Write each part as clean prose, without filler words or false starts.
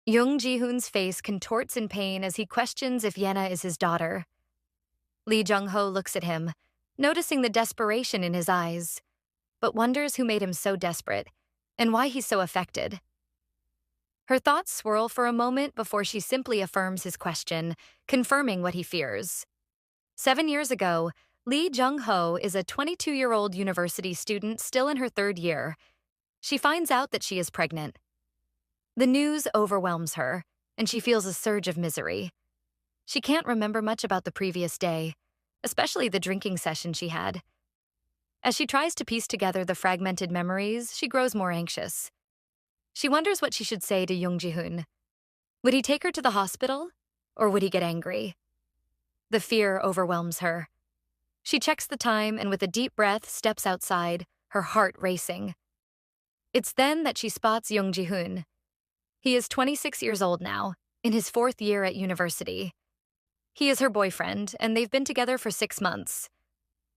Jung Ji-hoon's face contorts in pain as he questions if Yena is his daughter. Lee Jung-ho looks at him, noticing the desperation in his eyes, but wonders who made him so desperate and why he's so affected. Her thoughts swirl for a moment before she simply affirms his question, confirming what he fears. 7 years ago, Lee Jung-ho is a 22-year-old university student still in her third year. She finds out that she is pregnant. The news overwhelms her, and she feels a surge of misery. She can't remember much about the previous day, especially the drinking session she had. As she tries to piece together the fragmented memories, she grows more anxious. She wonders what she should say to Jung Ji-hoon. Would he take her to the hospital, or would he get angry? The fear overwhelms her. She checks the time and with a deep breath steps outside, her heart racing. It's then that she spots Jung Ji-hoon. He is 26 years old now, in his 4th year at university. He is her boyfriend, and they've been together for 6 months.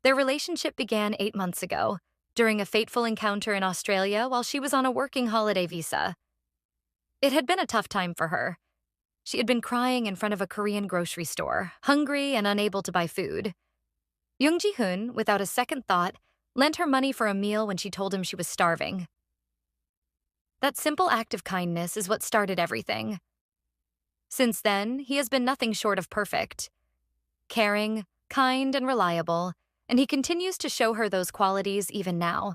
Their relationship began 8 months ago, during a fateful encounter in Australia while she was on a working holiday visa. It had been a tough time for her. She had been crying in front of a Korean grocery store, hungry and unable to buy food. Jung Ji-hoon, without a second thought, lent her money for a meal when she told him she was starving. That simple act of kindness is what started everything. Since then, he has been nothing short of perfect. Caring, kind, and reliable, and he continues to show her those qualities even now.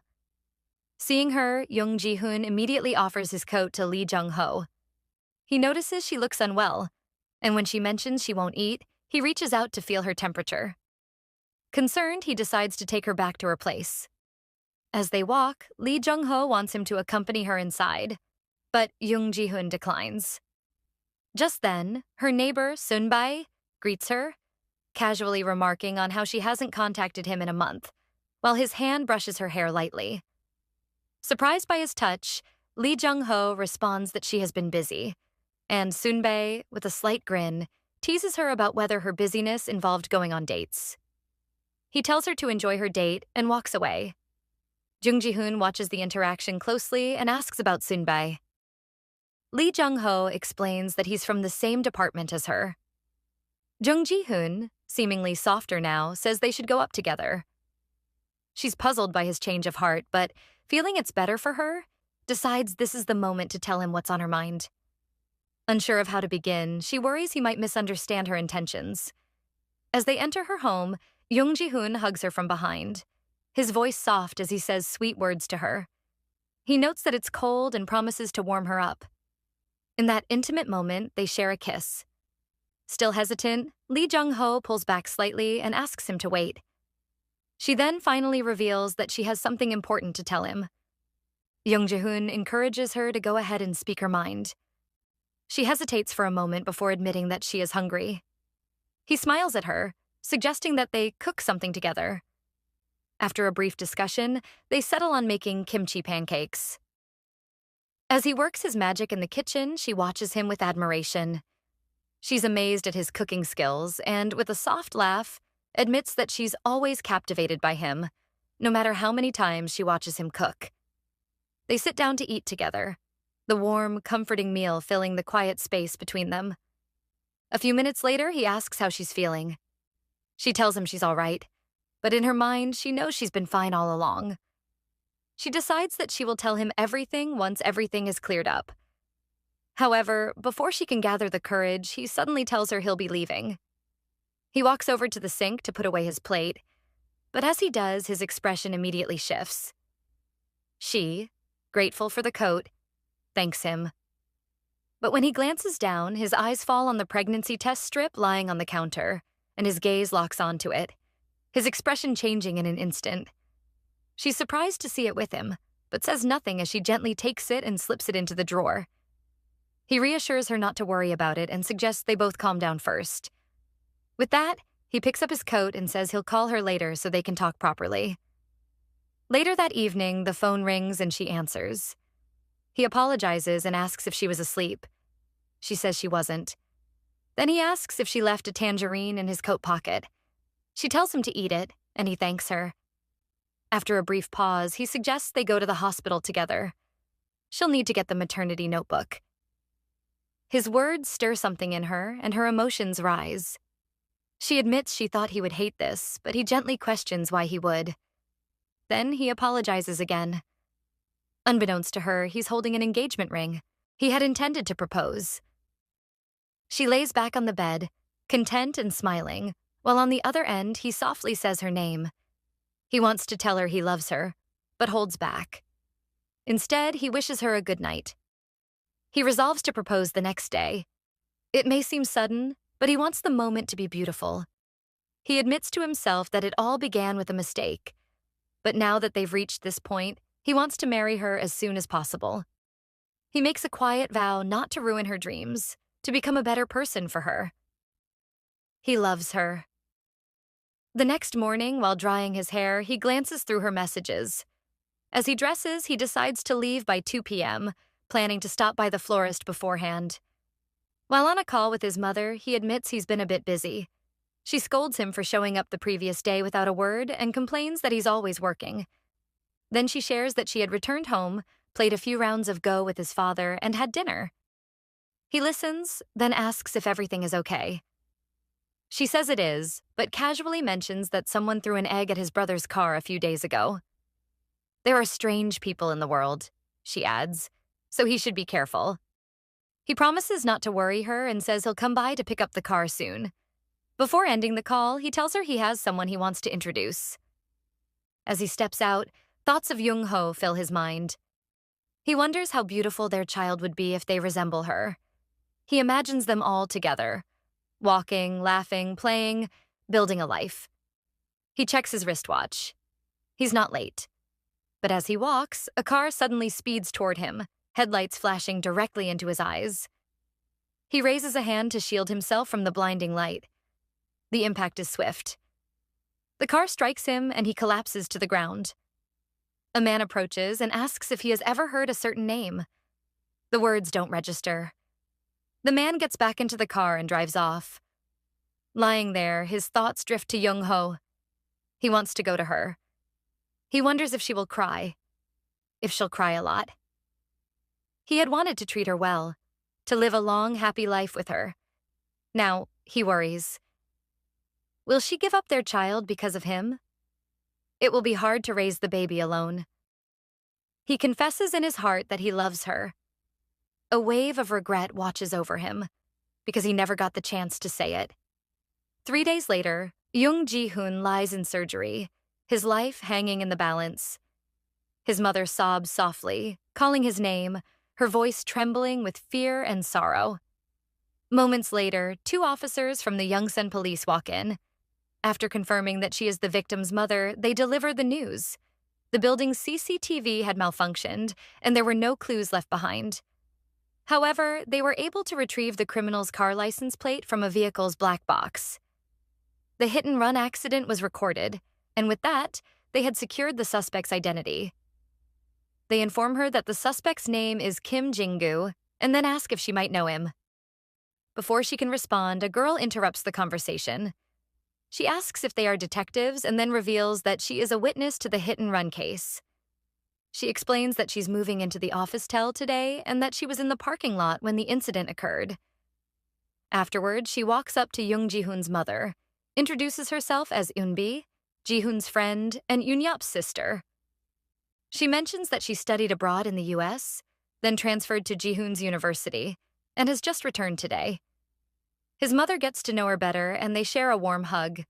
Seeing her, Jung Ji-hoon immediately offers his coat to Lee Jung-ho. He notices she looks unwell, and when she mentions she won't eat, he reaches out to feel her temperature. Concerned, he decides to take her back to her place. As they walk, Lee Jung-ho wants him to accompany her inside, but Jung Ji-hoon declines. Just then, her neighbor, Sunbae, greets her, casually remarking on how she hasn't contacted him in a month, while his hand brushes her hair lightly. Surprised by his touch, Lee Jung-ho responds that she has been busy, and Sunbae, with a slight grin, teases her about whether her busyness involved going on dates. He tells her to enjoy her date and walks away. Jung Ji-hoon watches the interaction closely and asks about Sunbae. Lee Jung-ho explains that he's from the same department as her. Jung Ji-hoon, seemingly softer now, says they should go up together. She's puzzled by his change of heart, but feeling it's better for her, decides this is the moment to tell him what's on her mind. Unsure of how to begin, she worries he might misunderstand her intentions. As they enter her home, Jung Ji-hoon hugs her from behind, his voice soft as he says sweet words to her. He notes that it's cold and promises to warm her up. In that intimate moment, they share a kiss. Still hesitant, Lee Jung-ho pulls back slightly and asks him to wait. She then finally reveals that she has something important to tell him. Jung Ji-hoon encourages her to go ahead and speak her mind. She hesitates for a moment before admitting that she is hungry. He smiles at her, suggesting that they cook something together. After a brief discussion, they settle on making kimchi pancakes. As he works his magic in the kitchen, she watches him with admiration. She's amazed at his cooking skills and, with a soft laugh, admits that she's always captivated by him, no matter how many times she watches him cook. They sit down to eat together, the warm, comforting meal filling the quiet space between them. A few minutes later, he asks how she's feeling. She tells him she's all right, but in her mind, she knows she's been fine all along. She decides that she will tell him everything once everything is cleared up. However, before she can gather the courage, he suddenly tells her he'll be leaving. He walks over to the sink to put away his plate, but as he does, his expression immediately shifts. She, grateful for the coat, thanks him. But when he glances down, his eyes fall on the pregnancy test strip lying on the counter, and his gaze locks onto it, his expression changing in an instant. She's surprised to see it with him, but says nothing as she gently takes it and slips it into the drawer. He reassures her not to worry about it and suggests they both calm down first. With that, he picks up his coat and says he'll call her later so they can talk properly. Later that evening, the phone rings and she answers. He apologizes and asks if she was asleep. She says she wasn't. Then he asks if she left a tangerine in his coat pocket. She tells him to eat it, and he thanks her. After a brief pause, he suggests they go to the hospital together. She'll need to get the maternity notebook. His words stir something in her, and her emotions rise. She admits she thought he would hate this, but he gently questions why he would. Then he apologizes again. Unbeknownst to her, he's holding an engagement ring. He had intended to propose. She lays back on the bed, content and smiling, while on the other end he softly says her name. He wants to tell her he loves her, but holds back. Instead, he wishes her a good night. He resolves to propose the next day. It may seem sudden, but he wants the moment to be beautiful. He admits to himself that it all began with a mistake, but now that they've reached this point, he wants to marry her as soon as possible. He makes a quiet vow not to ruin her dreams, to become a better person for her. He loves her. The next morning, while drying his hair, he glances through her messages. As he dresses, he decides to leave by 2 p.m., planning to stop by the florist beforehand. While on a call with his mother, he admits he's been a bit busy. She scolds him for showing up the previous day without a word and complains that he's always working. Then she shares that she had returned home, played a few rounds of Go with his father, and had dinner. He listens, then asks if everything is okay. She says it is, but casually mentions that someone threw an egg at his brother's car a few days ago. There are strange people in the world, she adds, so he should be careful. He promises not to worry her and says he'll come by to pick up the car soon. Before ending the call, he tells her he has someone he wants to introduce. As he steps out, thoughts of Jung-ho fill his mind. He wonders how beautiful their child would be if they resemble her. He imagines them all together, walking, laughing, playing, building a life. He checks his wristwatch. He's not late. But as he walks, a car suddenly speeds toward him, headlights flashing directly into his eyes. He raises a hand to shield himself from the blinding light. The impact is swift. The car strikes him and he collapses to the ground. A man approaches and asks if he has ever heard a certain name. The words don't register. The man gets back into the car and drives off. Lying there, his thoughts drift to Jung-ho. He wants to go to her. He wonders if she will cry, if she'll cry a lot. He had wanted to treat her well, to live a long, happy life with her. Now, he worries. Will she give up their child because of him? It will be hard to raise the baby alone. He confesses in his heart that he loves her. A wave of regret watches over him, because he never got the chance to say it. 3 days later, Jung Ji-hoon lies in surgery, his life hanging in the balance. His mother sobs softly, calling his name, her voice trembling with fear and sorrow. Moments later, 2 officers from the Yongsan police walk in. After confirming that she is the victim's mother, they deliver the news. The building's CCTV had malfunctioned, and there were no clues left behind. However, they were able to retrieve the criminal's car license plate from a vehicle's black box. The hit-and-run accident was recorded, and with that, they had secured the suspect's identity. They inform her that the suspect's name is Kim Jin-gu, and then ask if she might know him. Before she can respond, a girl interrupts the conversation. She asks if they are detectives and then reveals that she is a witness to the hit-and-run case. She explains that she's moving into the office tel today and that she was in the parking lot when the incident occurred. Afterward, she walks up to Jung Ji-hoon's mother, introduces herself as Eunbi, Ji-hoon's friend, and Eun-yup's sister. She mentions that she studied abroad in the US, then transferred to Ji-hoon's university, and has just returned today. His mother gets to know her better, and they share a warm hug.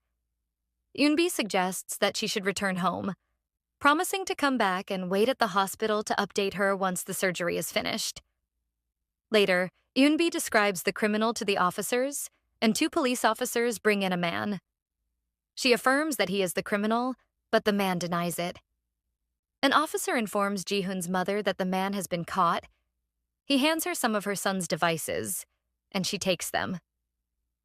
Eunbi suggests that she should return home, promising to come back and wait at the hospital to update her once the surgery is finished. Later, Eunbi describes the criminal to the officers, and 2 police officers bring in a man. She affirms that he is the criminal, but the man denies it. An officer informs Ji-hoon's mother that the man has been caught. He hands her some of her son's devices, and she takes them.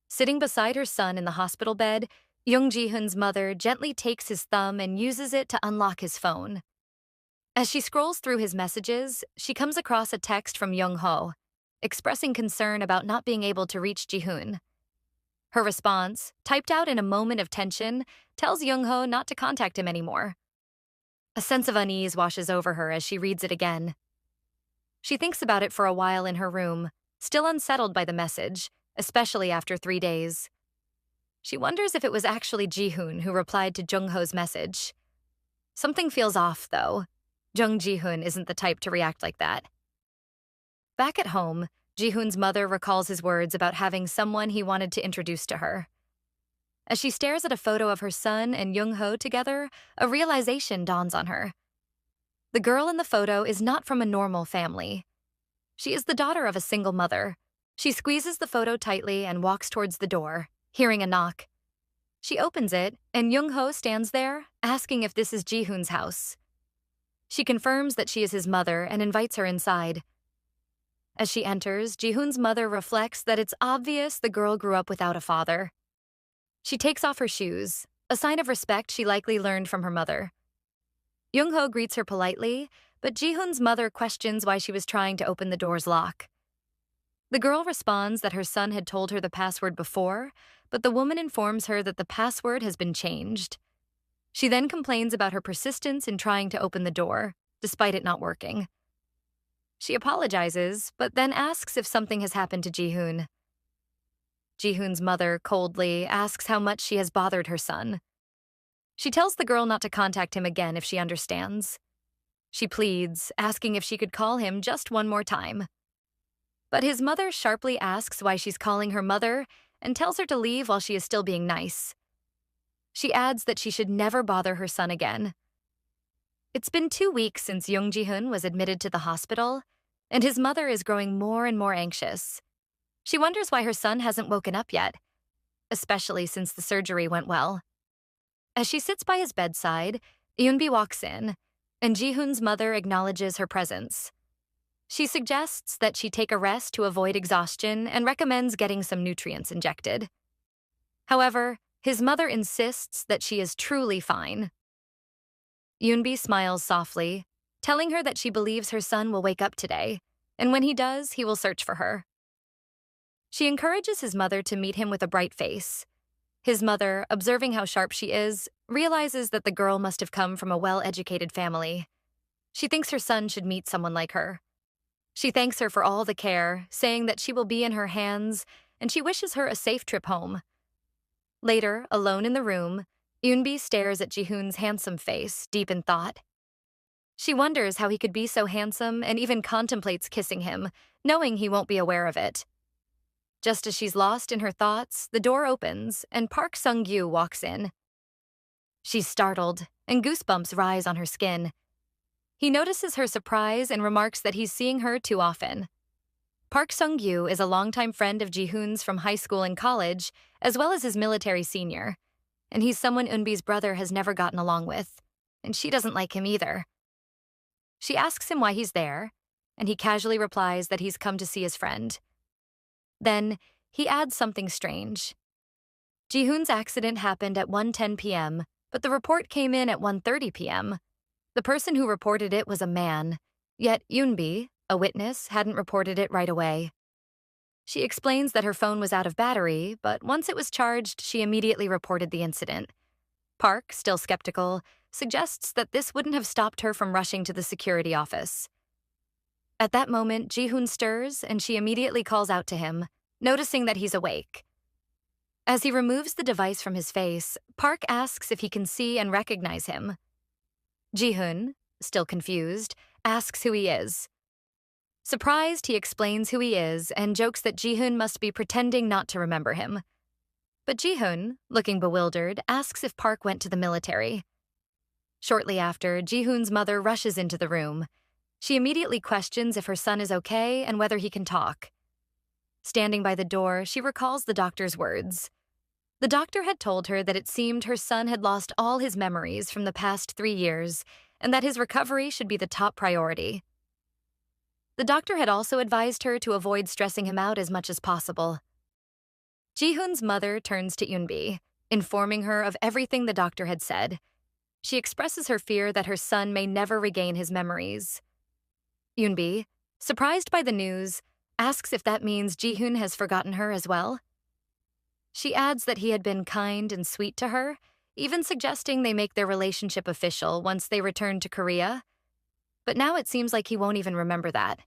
Sitting beside her son in the hospital bed, Jung Ji-hoon's mother gently takes his thumb and uses it to unlock his phone. As she scrolls through his messages, she comes across a text from Jung-ho, expressing concern about not being able to reach Ji-hoon. Her response, typed out in a moment of tension, tells Jung-ho not to contact him anymore. A sense of unease washes over her as she reads it again. She thinks about it for a while in her room, still unsettled by the message, especially after 3 days. She wonders if it was actually Ji-hoon who replied to Jung-ho's message. Something feels off, though. Jung Ji-hoon isn't the type to react like that. Back at home, Ji-hoon's mother recalls his words about having someone he wanted to introduce to her. As she stares at a photo of her son and Jung-ho together, a realization dawns on her. The girl in the photo is not from a normal family. She is the daughter of a single mother. She squeezes the photo tightly and walks towards the door, hearing a knock. She opens it, and Jung-ho stands there, asking if this is Ji-hoon's house. She confirms that she is his mother and invites her inside. As she enters, Ji-hoon's mother reflects that it's obvious the girl grew up without a father. She takes off her shoes, a sign of respect she likely learned from her mother. Jung-ho greets her politely, but Ji-hoon's mother questions why she was trying to open the door's lock. The girl responds that her son had told her the password before, but the woman informs her that the password has been changed. She then complains about her persistence in trying to open the door, despite it not working. She apologizes, but then asks if something has happened to Ji-hoon. Ji-hoon's mother coldly asks how much she has bothered her son. She tells the girl not to contact him again if she understands. She pleads, asking if she could call him just one more time. But his mother sharply asks why she's calling her mother and tells her to leave while she is still being nice. She adds that she should never bother her son again. It's been 2 weeks since Jung Ji-hoon was admitted to the hospital, and his mother is growing more and more anxious. She wonders why her son hasn't woken up yet, especially since the surgery went well. As she sits by his bedside, Yoonbi walks in, and Ji-hoon's mother acknowledges her presence. She suggests that she take a rest to avoid exhaustion and recommends getting some nutrients injected. However, his mother insists that she is truly fine. Yoonbi smiles softly, telling her that she believes her son will wake up today, and when he does, he will search for her. She encourages his mother to meet him with a bright face. His mother, observing how sharp she is, realizes that the girl must have come from a well-educated family. She thinks her son should meet someone like her. She thanks her for all the care, saying that she will be in her hands, and she wishes her a safe trip home. Later, alone in the room, Yoonbi stares at Ji-hoon's handsome face, deep in thought. She wonders how he could be so handsome and even contemplates kissing him, knowing he won't be aware of it. Just as she's lost in her thoughts, the door opens and Park Sung-gyu walks in. She's startled, and goosebumps rise on her skin. He notices her surprise and remarks that he's seeing her too often. Park Sung-gyu is a longtime friend of Ji-hoon's from high school and college, as well as his military senior, and he's someone Eunbi's brother has never gotten along with, and she doesn't like him either. She asks him why he's there, and he casually replies that he's come to see his friend. Then, he adds something strange. Ji-hoon's accident happened at 1:10 p.m., but the report came in at 1:30 p.m. The person who reported it was a man, yet Yoonbi, a witness, hadn't reported it right away. She explains that her phone was out of battery, but once it was charged, she immediately reported the incident. Park, still skeptical, suggests that this wouldn't have stopped her from rushing to the security office. At that moment, Ji-hoon stirs, and she immediately calls out to him, noticing that he's awake. As he removes the device from his face, Park asks if he can see and recognize him. Ji-hoon, still confused, asks who he is. Surprised, he explains who he is and jokes that Ji-hoon must be pretending not to remember him. But Ji-hoon, looking bewildered, asks if Park went to the military. Shortly after, Ji-hoon's mother rushes into the room. She immediately questions if her son is okay and whether he can talk. Standing by the door, she recalls the doctor's words. The doctor had told her that it seemed her son had lost all his memories from the past 3 years and that his recovery should be the top priority. The doctor had also advised her to avoid stressing him out as much as possible. Ji-hoon's mother turns to Yoonbi, informing her of everything the doctor had said. She expresses her fear that her son may never regain his memories. Yoonbi, surprised by the news, asks if that means Ji-hoon has forgotten her as well. She adds that he had been kind and sweet to her, even suggesting they make their relationship official once they return to Korea. But now it seems like he won't even remember that.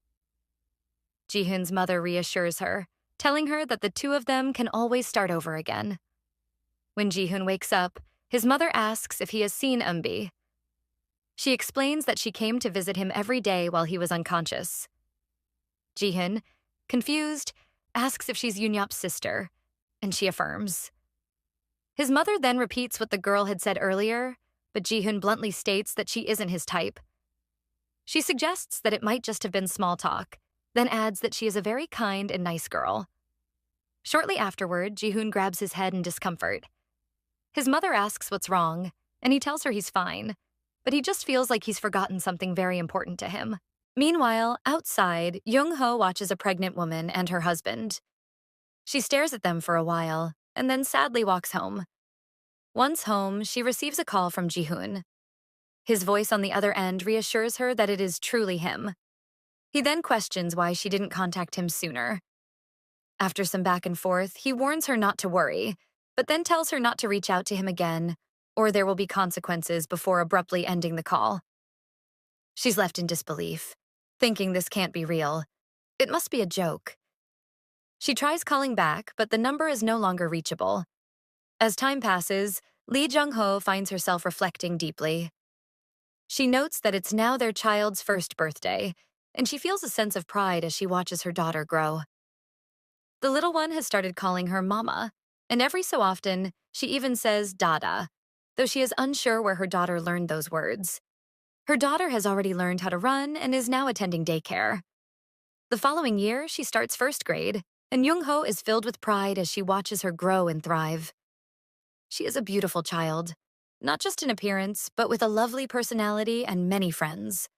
Jihoon's mother reassures her, telling her that the two of them can always start over again. When Jihoon wakes up, his mother asks if he has seen Eunbi. She explains that she came to visit him every day while he was unconscious. Jihoon, confused, asks if she's Yoonyap's sister, and she affirms. His mother then repeats what the girl had said earlier, but Jihoon bluntly states that she isn't his type. She suggests that it might just have been small talk, then adds that she is a very kind and nice girl. Shortly afterward, Jihoon grabs his head in discomfort. His mother asks what's wrong, and he tells her he's fine, but he just feels like he's forgotten something very important to him. Meanwhile, outside, Young-ho watches a pregnant woman and her husband. She stares at them for a while, and then sadly walks home. Once home, she receives a call from Jihoon. His voice on the other end reassures her that it is truly him. He then questions why she didn't contact him sooner. After some back and forth, he warns her not to worry, but then tells her not to reach out to him again, or there will be consequences before abruptly ending the call. She's left in disbelief, thinking this can't be real. It must be a joke. She tries calling back, but the number is no longer reachable. As time passes, Lee Jung-ho finds herself reflecting deeply. She notes that it's now their child's first birthday, and she feels a sense of pride as she watches her daughter grow. The little one has started calling her Mama, and every so often, she even says Dada, though she is unsure where her daughter learned those words. Her daughter has already learned how to run and is now attending daycare. The following year, she starts first grade, and Young-ho is filled with pride as she watches her grow and thrive. She is a beautiful child, not just in appearance, but with a lovely personality and many friends.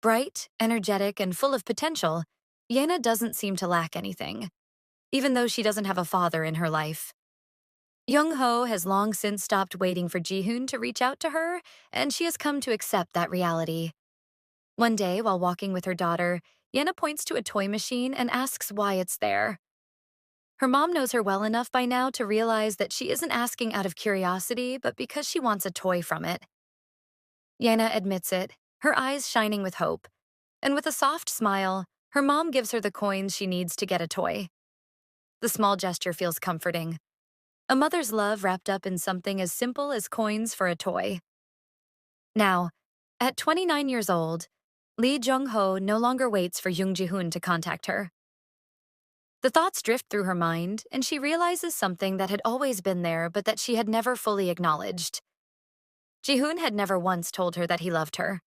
Bright, energetic, and full of potential, Yena doesn't seem to lack anything, even though she doesn't have a father in her life. Young-ho has long since stopped waiting for Jihoon to reach out to her, and she has come to accept that reality. One day, while walking with her daughter, Yena points to a toy machine and asks why it's there. Her mom knows her well enough by now to realize that she isn't asking out of curiosity, but because she wants a toy from it. Yena admits it, her eyes shining with hope, and with a soft smile, her mom gives her the coins she needs to get a toy. The small gesture feels comforting. A mother's love wrapped up in something as simple as coins for a toy. Now, at 29 years old, Lee Jung-ho no longer waits for Yoon Ji-hoon to contact her. The thoughts drift through her mind, and she realizes something that had always been there but that she had never fully acknowledged. Ji-hoon had never once told her that he loved her.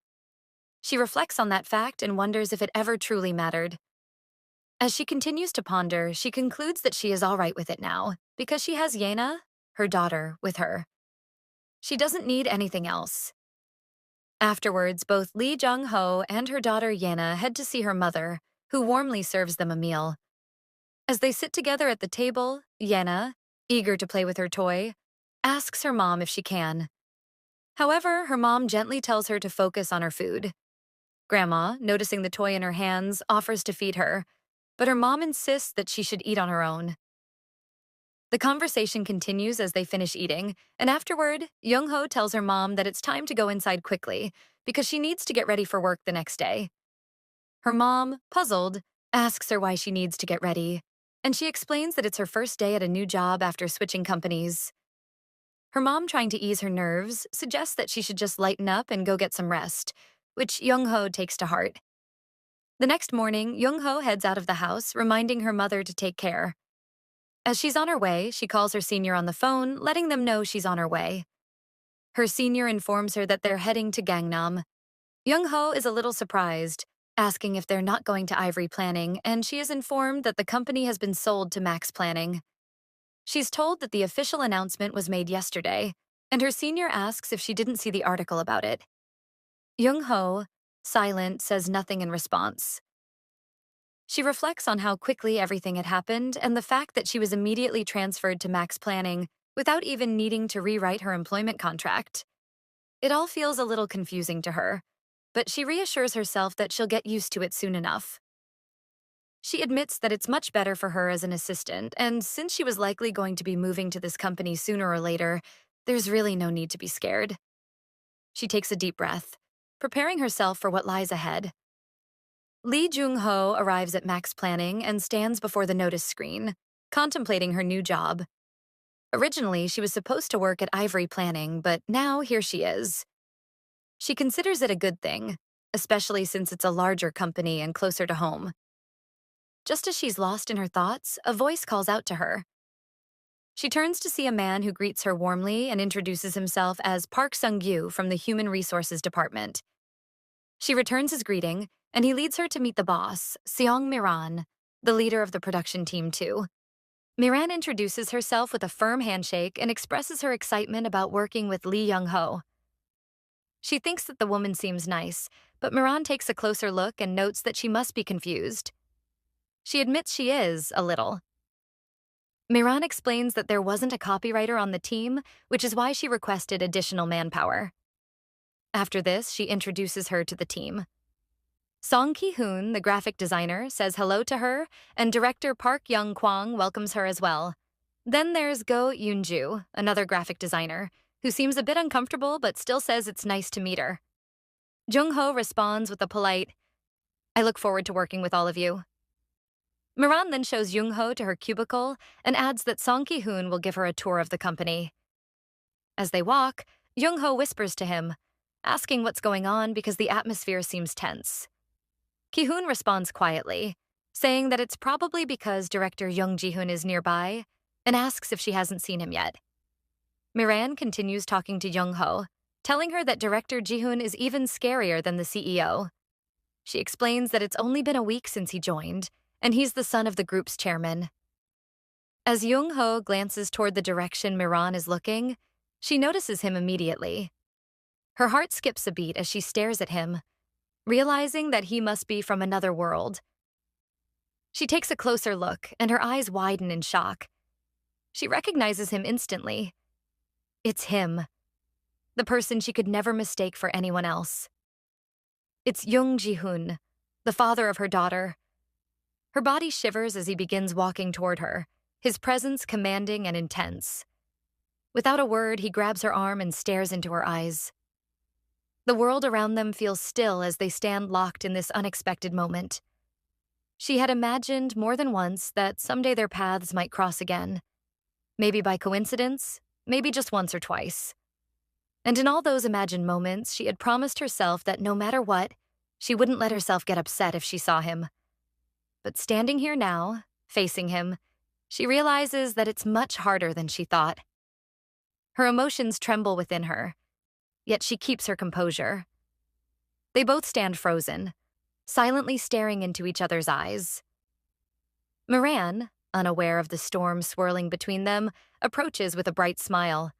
She reflects on that fact and wonders if it ever truly mattered. As she continues to ponder, she concludes that she is all right with it now, because she has Yena, her daughter, with her. She doesn't need anything else. Afterwards, both Lee Jung-ho and her daughter Yena head to see her mother, who warmly serves them a meal. As they sit together at the table, Yena, eager to play with her toy, asks her mom if she can. However, her mom gently tells her to focus on her food. Grandma, noticing the toy in her hands, offers to feed her, but her mom insists that she should eat on her own. The conversation continues as they finish eating, and afterward, Young-ho tells her mom that it's time to go inside quickly because she needs to get ready for work the next day. Her mom, puzzled, asks her why she needs to get ready, and she explains that it's her first day at a new job after switching companies. Her mom, trying to ease her nerves, suggests that she should just lighten up and go get some rest, which Young-ho takes to heart. The next morning, Young-ho heads out of the house, reminding her mother to take care. As she's on her way, she calls her senior on the phone, letting them know she's on her way. Her senior informs her that they're heading to Gangnam. Young-ho is a little surprised, asking if they're not going to Ivory Planning, and she is informed that the company has been sold to Max Planning. She's told that the official announcement was made yesterday, and her senior asks if she didn't see the article about it. Young-ho, silent, says nothing in response. She reflects on how quickly everything had happened and the fact that she was immediately transferred to Max Planning without even needing to rewrite her employment contract. It all feels a little confusing to her, but she reassures herself that she'll get used to it soon enough. She admits that it's much better for her as an assistant, and since she was likely going to be moving to this company sooner or later, there's really no need to be scared. She takes a deep breath, preparing herself for what lies ahead. Lee Jung-ho arrives at Max Planning and stands before the notice screen, contemplating her new job. Originally, she was supposed to work at Ivory Planning, but now here she is. She considers it a good thing, especially since it's a larger company and closer to home. Just as she's lost in her thoughts, a voice calls out to her. She turns to see a man who greets her warmly and introduces himself as Park Sung-gyu from the Human Resources Department. She returns his greeting, and he leads her to meet the boss, Seong Miran, the leader of the production team too. Miran introduces herself with a firm handshake and expresses her excitement about working with Lee Young-ho. She thinks that the woman seems nice, but Miran takes a closer look and notes that she must be confused. She admits she is, a little. Miran explains that there wasn't a copywriter on the team, which is why she requested additional manpower. After this, she introduces her to the team. Song Ki-hoon, the graphic designer, says hello to her, and director Park Young-kwang welcomes her as well. Then there's Go Yoon-ju, another graphic designer, who seems a bit uncomfortable but still says it's nice to meet her. Jung-ho responds with a polite, "I look forward to working with all of you." Miran then shows Jung-ho to her cubicle and adds that Song Ki-hoon will give her a tour of the company. As they walk, Jung-ho whispers to him, asking what's going on because the atmosphere seems tense. Ki-hoon responds quietly, saying that it's probably because director Young Ji-hoon is nearby, and asks if she hasn't seen him yet. Miran continues talking to Jung-ho, telling her that director Ji-hoon is even scarier than the CEO. She explains that it's only been a week since he joined, and he's the son of the group's chairman. As Jung-ho glances toward the direction Miran is looking, she notices him immediately. Her heart skips a beat as she stares at him, realizing that he must be from another world. She takes a closer look, and her eyes widen in shock. She recognizes him instantly. It's him, the person she could never mistake for anyone else. It's Young Ji-hoon, the father of her daughter. Her body shivers as he begins walking toward her, his presence commanding and intense. Without a word, he grabs her arm and stares into her eyes. The world around them feels still as they stand locked in this unexpected moment. She had imagined more than once that someday their paths might cross again. Maybe by coincidence, maybe just once or twice. And in all those imagined moments, she had promised herself that no matter what, she wouldn't let herself get upset if she saw him. But standing here now, facing him, she realizes that it's much harder than she thought. Her emotions tremble within her, yet she keeps her composure. They both stand frozen, silently staring into each other's eyes. Miran, unaware of the storm swirling between them, approaches with a bright smile.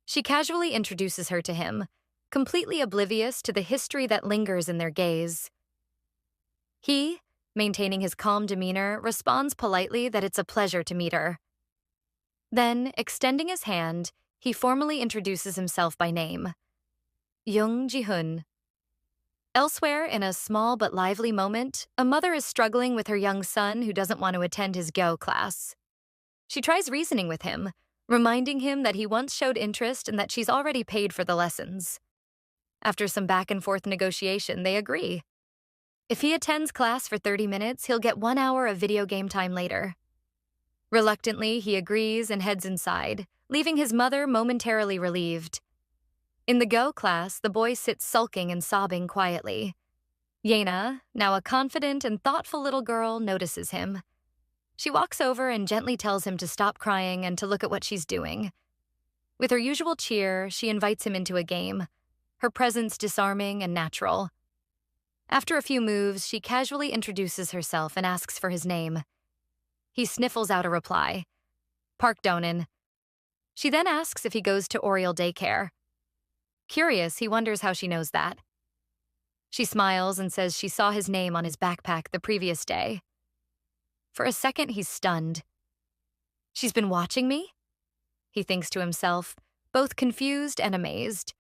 She casually introduces her to him, completely oblivious to the history that lingers in their gaze. He, maintaining his calm demeanor, responds politely that it's a pleasure to meet her. Then, extending his hand, he formally introduces himself by name. Young Ji-hoon. Elsewhere, in a small but lively moment, a mother is struggling with her young son who doesn't want to attend his Go class. She tries reasoning with him, reminding him that he once showed interest and that she's already paid for the lessons. After some back-and-forth negotiation, they agree. If he attends class for 30 minutes, he'll get 1 hour of video game time later. Reluctantly, he agrees and heads inside, leaving his mother momentarily relieved. In the Go class, the boy sits sulking and sobbing quietly. Yena, now a confident and thoughtful little girl, notices him. She walks over and gently tells him to stop crying and to look at what she's doing. With her usual cheer, she invites him into a game, her presence disarming and natural. After a few moves, she casually introduces herself and asks for his name. He sniffles out a reply. Park Donan. She then asks if he goes to Oriole Daycare. Curious, he wonders how she knows that. She smiles and says she saw his name on his backpack the previous day. For a second, he's stunned. She's been watching me? He thinks to himself, both confused and amazed.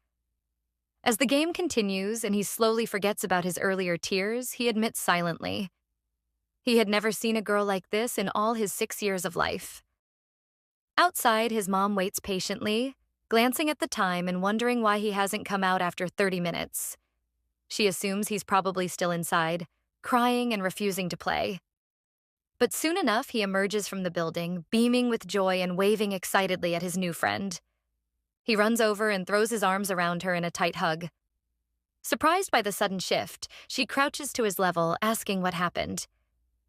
As the game continues and he slowly forgets about his earlier tears, he admits silently. He had never seen a girl like this in all his 6 years of life. Outside, his mom waits patiently, glancing at the time and wondering why he hasn't come out after 30 minutes. She assumes he's probably still inside, crying and refusing to play. But soon enough, he emerges from the building, beaming with joy and waving excitedly at his new friend. He runs over and throws his arms around her in a tight hug. Surprised by the sudden shift, she crouches to his level, asking what happened.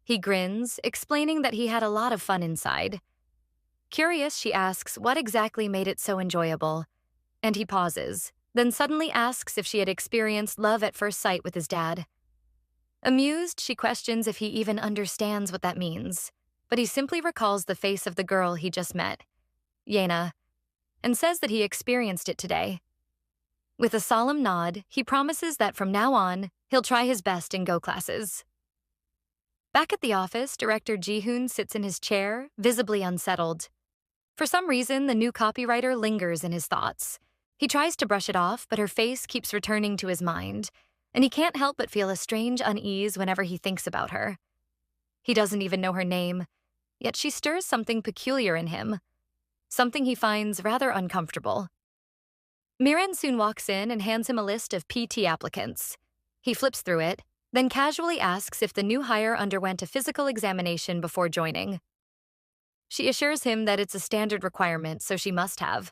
He grins, explaining that he had a lot of fun inside. Curious, she asks what exactly made it so enjoyable, and he pauses, then suddenly asks if she had experienced love at first sight with his dad. Amused, she questions if he even understands what that means, but he simply recalls the face of the girl he just met, Yena, and says that he experienced it today. With a solemn nod, he promises that from now on, he'll try his best in Go classes. Back at the office, Director Ji-hoon sits in his chair, visibly unsettled. For some reason, the new copywriter lingers in his thoughts. He tries to brush it off, but her face keeps returning to his mind, and he can't help but feel a strange unease whenever he thinks about her. He doesn't even know her name, yet she stirs something peculiar in him, something he finds rather uncomfortable. Miran soon walks in and hands him a list of PT applicants. He flips through it, then casually asks if the new hire underwent a physical examination before joining. She assures him that it's a standard requirement, so she must have.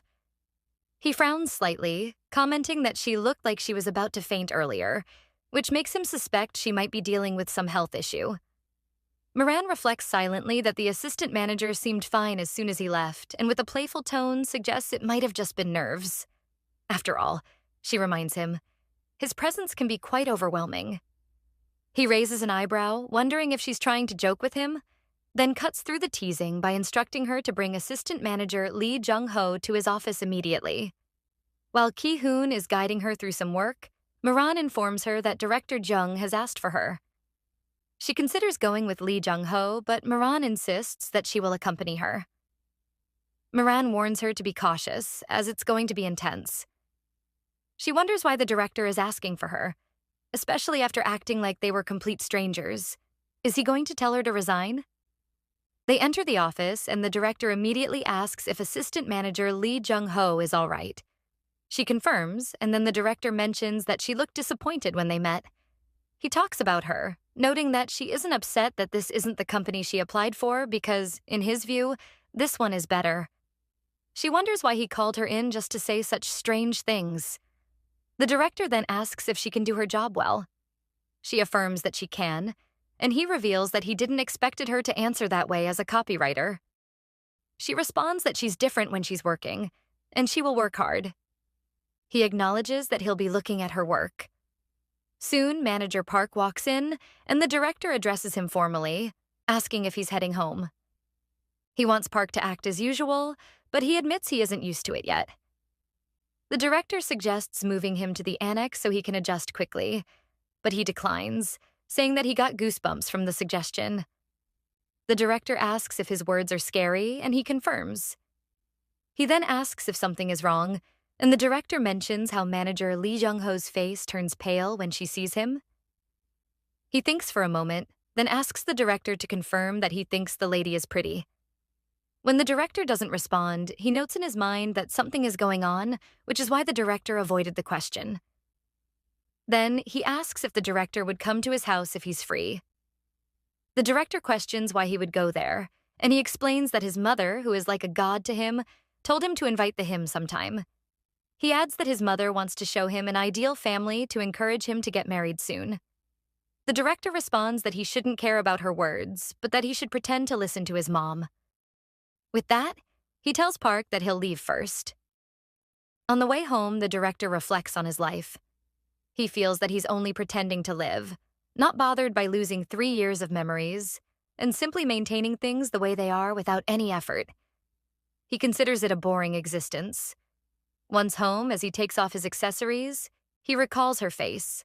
He frowns slightly, commenting that she looked like she was about to faint earlier, which makes him suspect she might be dealing with some health issue. Moran reflects silently that the assistant manager seemed fine as soon as he left, and with a playful tone suggests it might have just been nerves. After all, she reminds him, his presence can be quite overwhelming. He raises an eyebrow, wondering if she's trying to joke with him, then cuts through the teasing by instructing her to bring assistant manager Lee Jung-ho to his office immediately. While Ki-hoon is guiding her through some work, Moran informs her that Director Jung has asked for her. She considers going with Lee Jung-ho, but Moran insists that she will accompany her. Moran warns her to be cautious, as it's going to be intense. She wonders why the director is asking for her, especially after acting like they were complete strangers. Is he going to tell her to resign? They enter the office, and the director immediately asks if assistant manager Lee Jung-ho is all right. She confirms, and then the director mentions that she looked disappointed when they met. He talks about her, noting that she isn't upset that this isn't the company she applied for because, in his view, this one is better. She wonders why he called her in just to say such strange things. The director then asks if she can do her job well. She affirms that she can, and he reveals that he didn't expect her to answer that way as a copywriter. She responds that she's different when she's working, and she will work hard. He acknowledges that he'll be looking at her work. Soon, Manager Park walks in, and the director addresses him formally, asking if he's heading home. He wants Park to act as usual, but he admits he isn't used to it yet. The director suggests moving him to the annex so he can adjust quickly, but he declines, saying that he got goosebumps from the suggestion. The director asks if his words are scary, and he confirms. He then asks if something is wrong, and the director mentions how manager Lee Jung-ho's face turns pale when she sees him. He thinks for a moment, then asks the director to confirm that he thinks the lady is pretty. When the director doesn't respond, he notes in his mind that something is going on, which is why the director avoided the question. Then, he asks if the director would come to his house if he's free. The director questions why he would go there, and he explains that his mother, who is like a god to him, told him to invite him sometime. He adds that his mother wants to show him an ideal family to encourage him to get married soon. The director responds that he shouldn't care about her words, but that he should pretend to listen to his mom. With that, he tells Park that he'll leave first. On the way home, the director reflects on his life. He feels that he's only pretending to live, not bothered by losing 3 years of memories, and simply maintaining things the way they are without any effort. He considers it a boring existence. Once home, as he takes off his accessories, he recalls her face.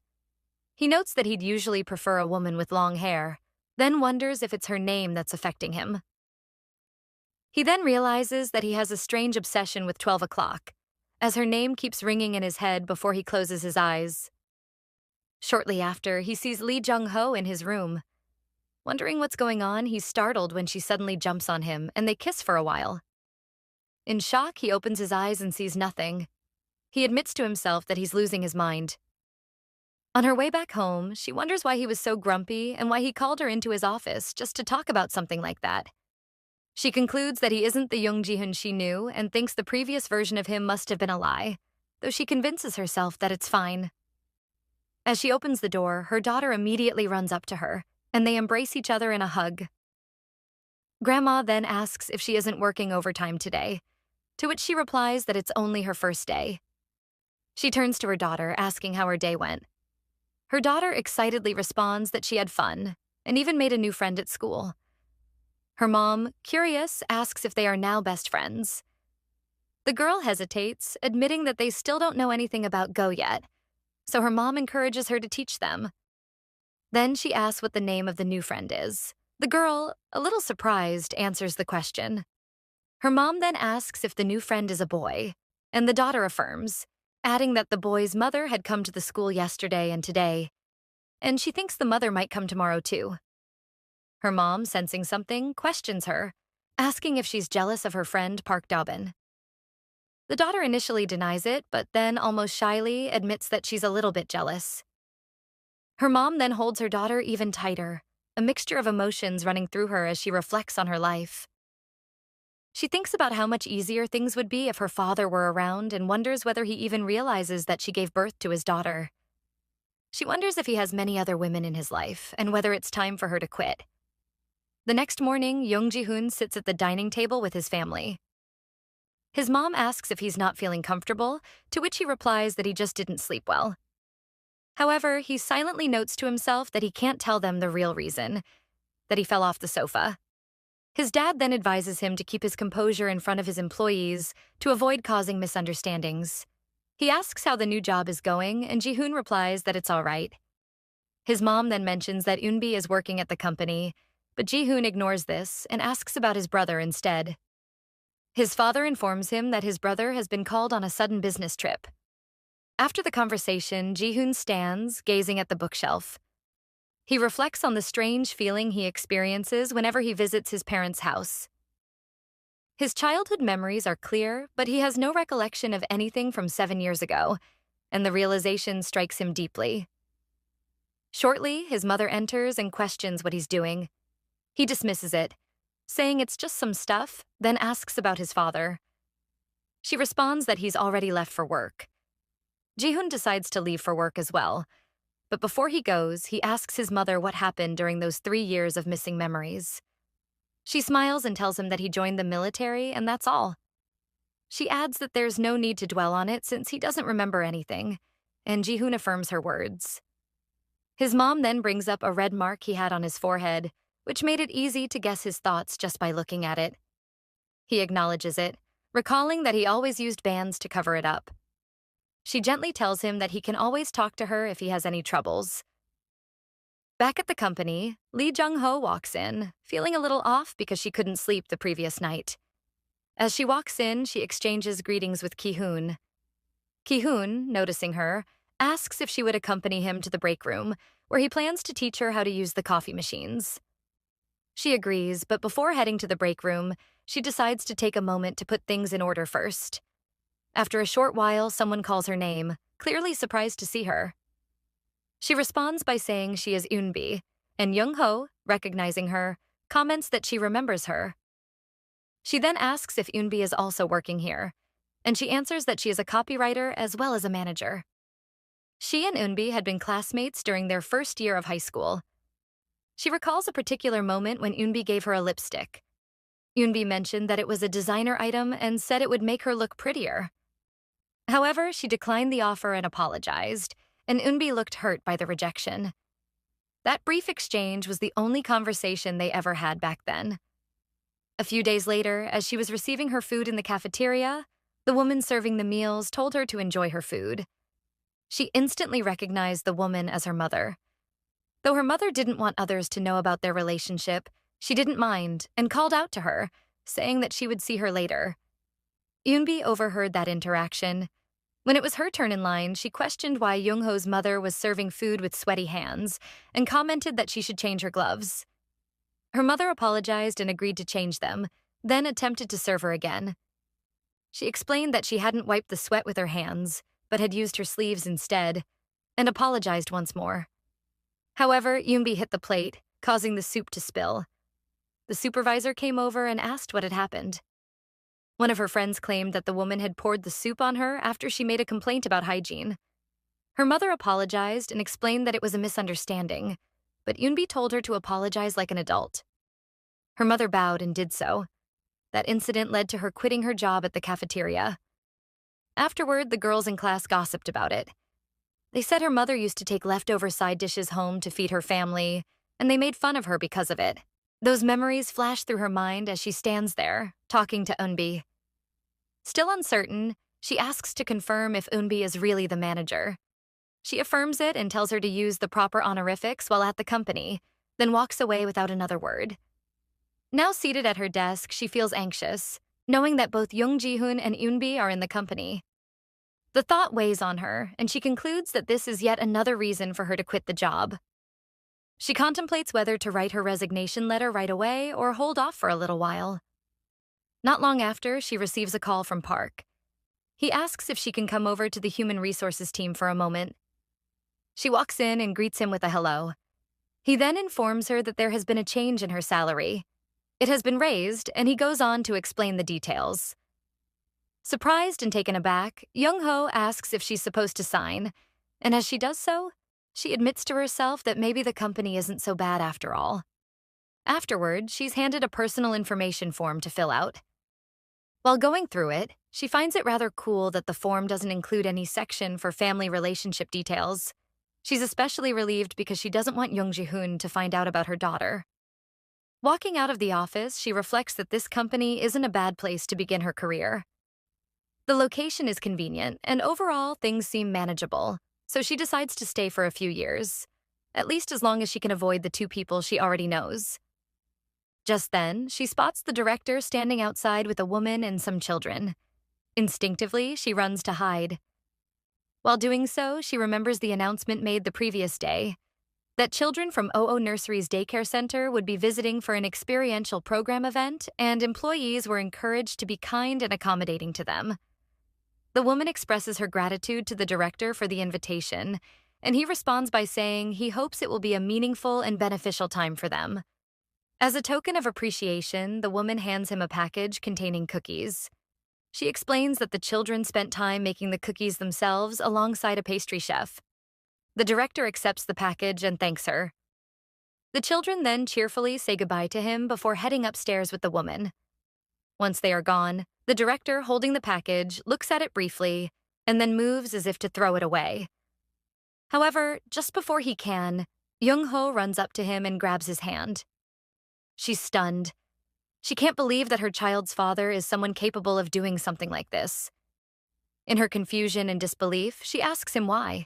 He notes that he'd usually prefer a woman with long hair, then wonders if it's her name that's affecting him. He then realizes that he has a strange obsession with 12 o'clock, as her name keeps ringing in his head before he closes his eyes. Shortly after, he sees Lee Jung-ho in his room. Wondering what's going on, he's startled when she suddenly jumps on him, and they kiss for a while. In shock, he opens his eyes and sees nothing. He admits to himself that he's losing his mind. On her way back home, she wonders why he was so grumpy and why he called her into his office just to talk about something like that. She concludes that he isn't the Young Ji-hoon she knew and thinks the previous version of him must have been a lie, though she convinces herself that it's fine. As she opens the door, her daughter immediately runs up to her, and they embrace each other in a hug. Grandma then asks if she isn't working overtime today, to which she replies that it's only her first day. She turns to her daughter, asking how her day went. Her daughter excitedly responds that she had fun, and even made a new friend at school. Her mom, curious, asks if they are now best friends. The girl hesitates, admitting that they still don't know anything about Go yet, so her mom encourages her to teach them. Then she asks what the name of the new friend is. The girl, a little surprised, answers the question. Her mom then asks if the new friend is a boy, and the daughter affirms, adding that the boy's mother had come to the school yesterday and today, and she thinks the mother might come tomorrow too. Her mom, sensing something, questions her, asking if she's jealous of her friend Park Dobin. The daughter initially denies it, but then almost shyly admits that she's a little bit jealous. Her mom then holds her daughter even tighter, a mixture of emotions running through her as she reflects on her life. She thinks about how much easier things would be if her father were around and wonders whether he even realizes that she gave birth to his daughter. She wonders if he has many other women in his life and whether it's time for her to quit. The next morning, Young Ji-hoon sits at the dining table with his family. His mom asks if he's not feeling comfortable, to which he replies that he just didn't sleep well. However, he silently notes to himself that he can't tell them the real reason, that he fell off the sofa. His dad then advises him to keep his composure in front of his employees to avoid causing misunderstandings. He asks how the new job is going, and Ji-hoon replies that it's all right. His mom then mentions that Eunbi is working at the company, but Ji-hoon ignores this and asks about his brother instead. His father informs him that his brother has been called on a sudden business trip. After the conversation, Ji-hoon stands, gazing at the bookshelf. He reflects on the strange feeling he experiences whenever he visits his parents' house. His childhood memories are clear, but he has no recollection of anything from 7 years ago, and the realization strikes him deeply. Shortly, his mother enters and questions what he's doing. He dismisses it, saying it's just some stuff, then asks about his father. She responds that he's already left for work. Ji-hoon decides to leave for work as well, but before he goes, he asks his mother what happened during those 3 years of missing memories. She smiles and tells him that he joined the military, and that's all. She adds that there's no need to dwell on it since he doesn't remember anything, and Ji-hoon affirms her words. His mom then brings up a red mark he had on his forehead, which made it easy to guess his thoughts just by looking at it. He acknowledges it, recalling that he always used bands to cover it up. She gently tells him that he can always talk to her if he has any troubles. Back at the company, Lee Jung-ho walks in, feeling a little off because she couldn't sleep the previous night. As she walks in, she exchanges greetings with Ki-hoon. Ki-hoon, noticing her, asks if she would accompany him to the break room, where he plans to teach her how to use the coffee machines. She agrees, but before heading to the break room, she decides to take a moment to put things in order first. After a short while, someone calls her name, clearly surprised to see her. She responds by saying she is Eunbi, and Jung-ho, recognizing her, comments that she remembers her. She then asks if Eunbi is also working here, and she answers that she is a copywriter as well as a manager. She and Eunbi had been classmates during their first year of high school. She recalls a particular moment when Eunbi gave her a lipstick. Eunbi mentioned that it was a designer item and said it would make her look prettier. However, she declined the offer and apologized, and Eunbi looked hurt by the rejection. That brief exchange was the only conversation they ever had back then. A few days later, as she was receiving her food in the cafeteria, the woman serving the meals told her to enjoy her food. She instantly recognized the woman as her mother. Though her mother didn't want others to know about their relationship, she didn't mind and called out to her, saying that she would see her later. Eunbi overheard that interaction. When it was her turn in line, she questioned why Jung-ho's mother was serving food with sweaty hands and commented that she should change her gloves. Her mother apologized and agreed to change them, then attempted to serve her again. She explained that she hadn't wiped the sweat with her hands, but had used her sleeves instead. and apologized once more. However, Yoonbi hit the plate, causing the soup to spill. The supervisor came over and asked what had happened. One of her friends claimed that the woman had poured the soup on her after she made a complaint about hygiene. Her mother apologized and explained that it was a misunderstanding, but Yoonbi told her to apologize like an adult. Her mother bowed and did so. That incident led to her quitting her job at the cafeteria. Afterward, the girls in class gossiped about it. They said her mother used to take leftover side dishes home to feed her family, and they made fun of her because of it. Those memories flash through her mind as she stands there, talking to Eunbi. Still uncertain, she asks to confirm if Eunbi is really the manager. She affirms it and tells her to use the proper honorifics while at the company, then walks away without another word. Now seated at her desk, she feels anxious, knowing that both Jung Ji-hoon and Eunbi are in the company. The thought weighs on her, and she concludes that this is yet another reason for her to quit the job. She contemplates whether to write her resignation letter right away or hold off for a little while. Not long after, she receives a call from Park. He asks if she can come over to the human resources team for a moment. She walks in and greets him with a hello. He then informs her that there has been a change in her salary. It has been raised, and he goes on to explain the details. Surprised and taken aback, Young-ho asks if she's supposed to sign, and as she does so, she admits to herself that maybe the company isn't so bad after all. Afterward, she's handed a personal information form to fill out. While going through it, she finds it rather cool that the form doesn't include any section for family relationship details. She's especially relieved because she doesn't want Jung Ji-hoon to find out about her daughter. Walking out of the office, she reflects that this company isn't a bad place to begin her career. The location is convenient, and overall, things seem manageable, so she decides to stay for a few years, at least as long as she can avoid the two people she already knows. Just then, she spots the director standing outside with a woman and some children. Instinctively, she runs to hide. While doing so, she remembers the announcement made the previous day, that children from OO Nursery's daycare center would be visiting for an experiential program event, and employees were encouraged to be kind and accommodating to them. The woman expresses her gratitude to the director for the invitation, and he responds by saying he hopes it will be a meaningful and beneficial time for them. As a token of appreciation, the woman hands him a package containing cookies. She explains that the children spent time making the cookies themselves alongside a pastry chef. The director accepts the package and thanks her. The children then cheerfully say goodbye to him before heading upstairs with the woman. Once they are gone, the director, holding the package, looks at it briefly and then moves as if to throw it away. However, just before he can, Young-ho runs up to him and grabs his hand. She's stunned. She can't believe that her child's father is someone capable of doing something like this. In her confusion and disbelief, she asks him why.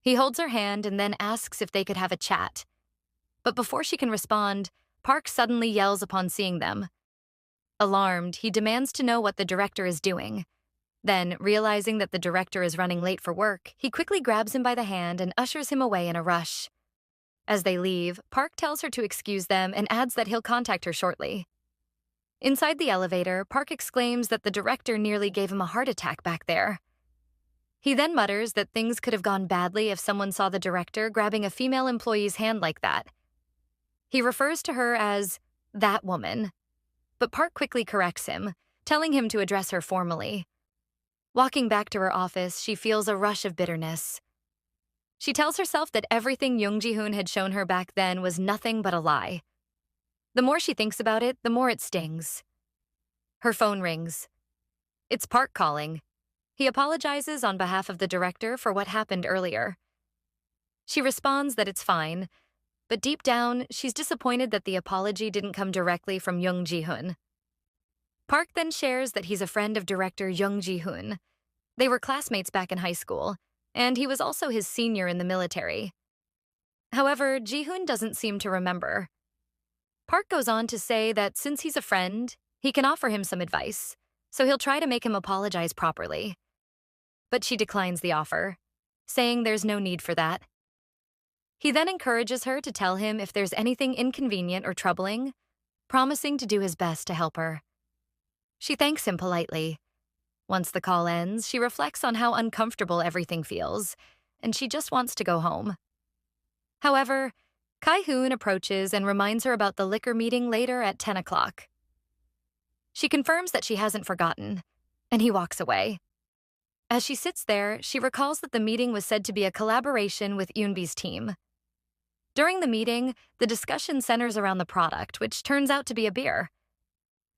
He holds her hand and then asks if they could have a chat. But before she can respond, Park suddenly yells upon seeing them. Alarmed, he demands to know what the director is doing. Then, realizing that the director is running late for work, he quickly grabs him by the hand and ushers him away in a rush. As they leave, Park tells her to excuse them and adds that he'll contact her shortly. Inside the elevator, Park exclaims that the director nearly gave him a heart attack back there. He then mutters that things could have gone badly if someone saw the director grabbing a female employee's hand like that. He refers to her as that woman, but Park quickly corrects him, telling him to address her formally. Walking back to her office, she feels a rush of bitterness. She tells herself that everything Jung Ji-hoon had shown her back then was nothing but a lie. The more she thinks about it, the more it stings. Her phone rings. It's Park calling. He apologizes on behalf of the director for what happened earlier. She responds that it's fine, but deep down, she's disappointed that the apology didn't come directly from Jung Ji-hoon. Park then shares that he's a friend of director Jung Ji-hoon. They were classmates back in high school, and he was also his senior in the military. However, Ji-hoon doesn't seem to remember. Park goes on to say that since he's a friend, he can offer him some advice, so he'll try to make him apologize properly. But she declines the offer, saying there's no need for that. He then encourages her to tell him if there's anything inconvenient or troubling, promising to do his best to help her. She thanks him politely. Once the call ends, she reflects on how uncomfortable everything feels, and she just wants to go home. However, Kai-hoon approaches and reminds her about the liquor meeting later at 10 o'clock. She confirms that she hasn't forgotten, and he walks away. As she sits there, she recalls that the meeting was said to be a collaboration with Yoonbi's team. During the meeting, the discussion centers around the product, which turns out to be a beer.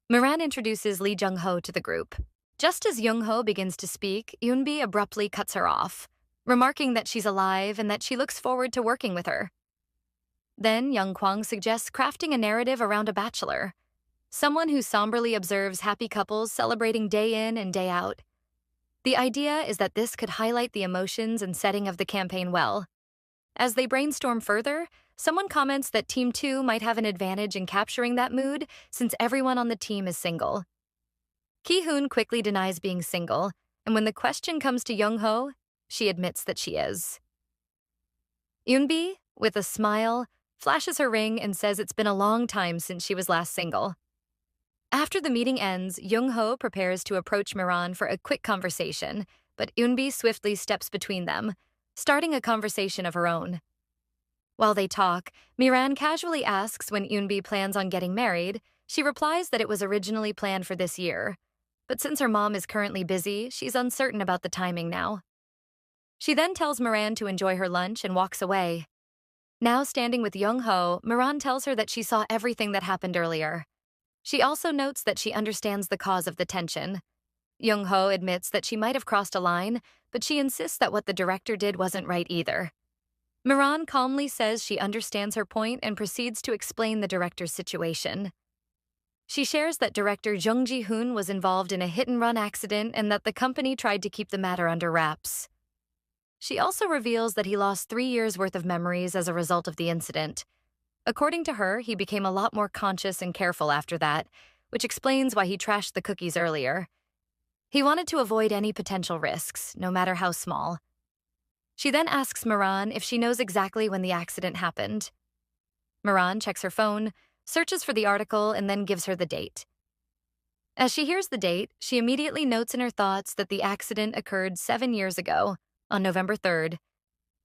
Miran introduces Lee Jung-ho to the group. Just as Jung-ho begins to speak, Yoonbi abruptly cuts her off, remarking that she's alive and that she looks forward to working with her. Then Young Kwang suggests crafting a narrative around a bachelor, someone who somberly observes happy couples celebrating day in and day out. The idea is that this could highlight the emotions and setting of the campaign well. As they brainstorm further, someone comments that Team 2 might have an advantage in capturing that mood since everyone on the team is single. Ki-hoon quickly denies being single, and when the question comes to Jung-ho, she admits that she is. Yoonbi, with a smile, flashes her ring and says it's been a long time since she was last single. After the meeting ends, Jung-ho prepares to approach Miran for a quick conversation, but Yoonbi swiftly steps between them, starting a conversation of her own. While they talk, Miran casually asks when Yoonbi plans on getting married. She replies that it was originally planned for this year, but since her mom is currently busy, she's uncertain about the timing now. She then tells Miran to enjoy her lunch and walks away. Now standing with Jung-ho, Miran tells her that she saw everything that happened earlier. She also notes that she understands the cause of the tension. Jung-ho admits that she might have crossed a line, but she insists that what the director did wasn't right either. Miran calmly says she understands her point and proceeds to explain the director's situation. She shares that director Jung Ji-hoon was involved in a hit-and-run accident and that the company tried to keep the matter under wraps. She also reveals that he lost 3 years' worth of memories as a result of the incident. According to her, he became a lot more conscious and careful after that, which explains why he trashed the cookies earlier. He wanted to avoid any potential risks, no matter how small. She then asks Miran if she knows exactly when the accident happened. Miran checks her phone, searches for the article, and then gives her the date. As she hears the date, she immediately notes in her thoughts that the accident occurred 7 years ago, on November 3rd,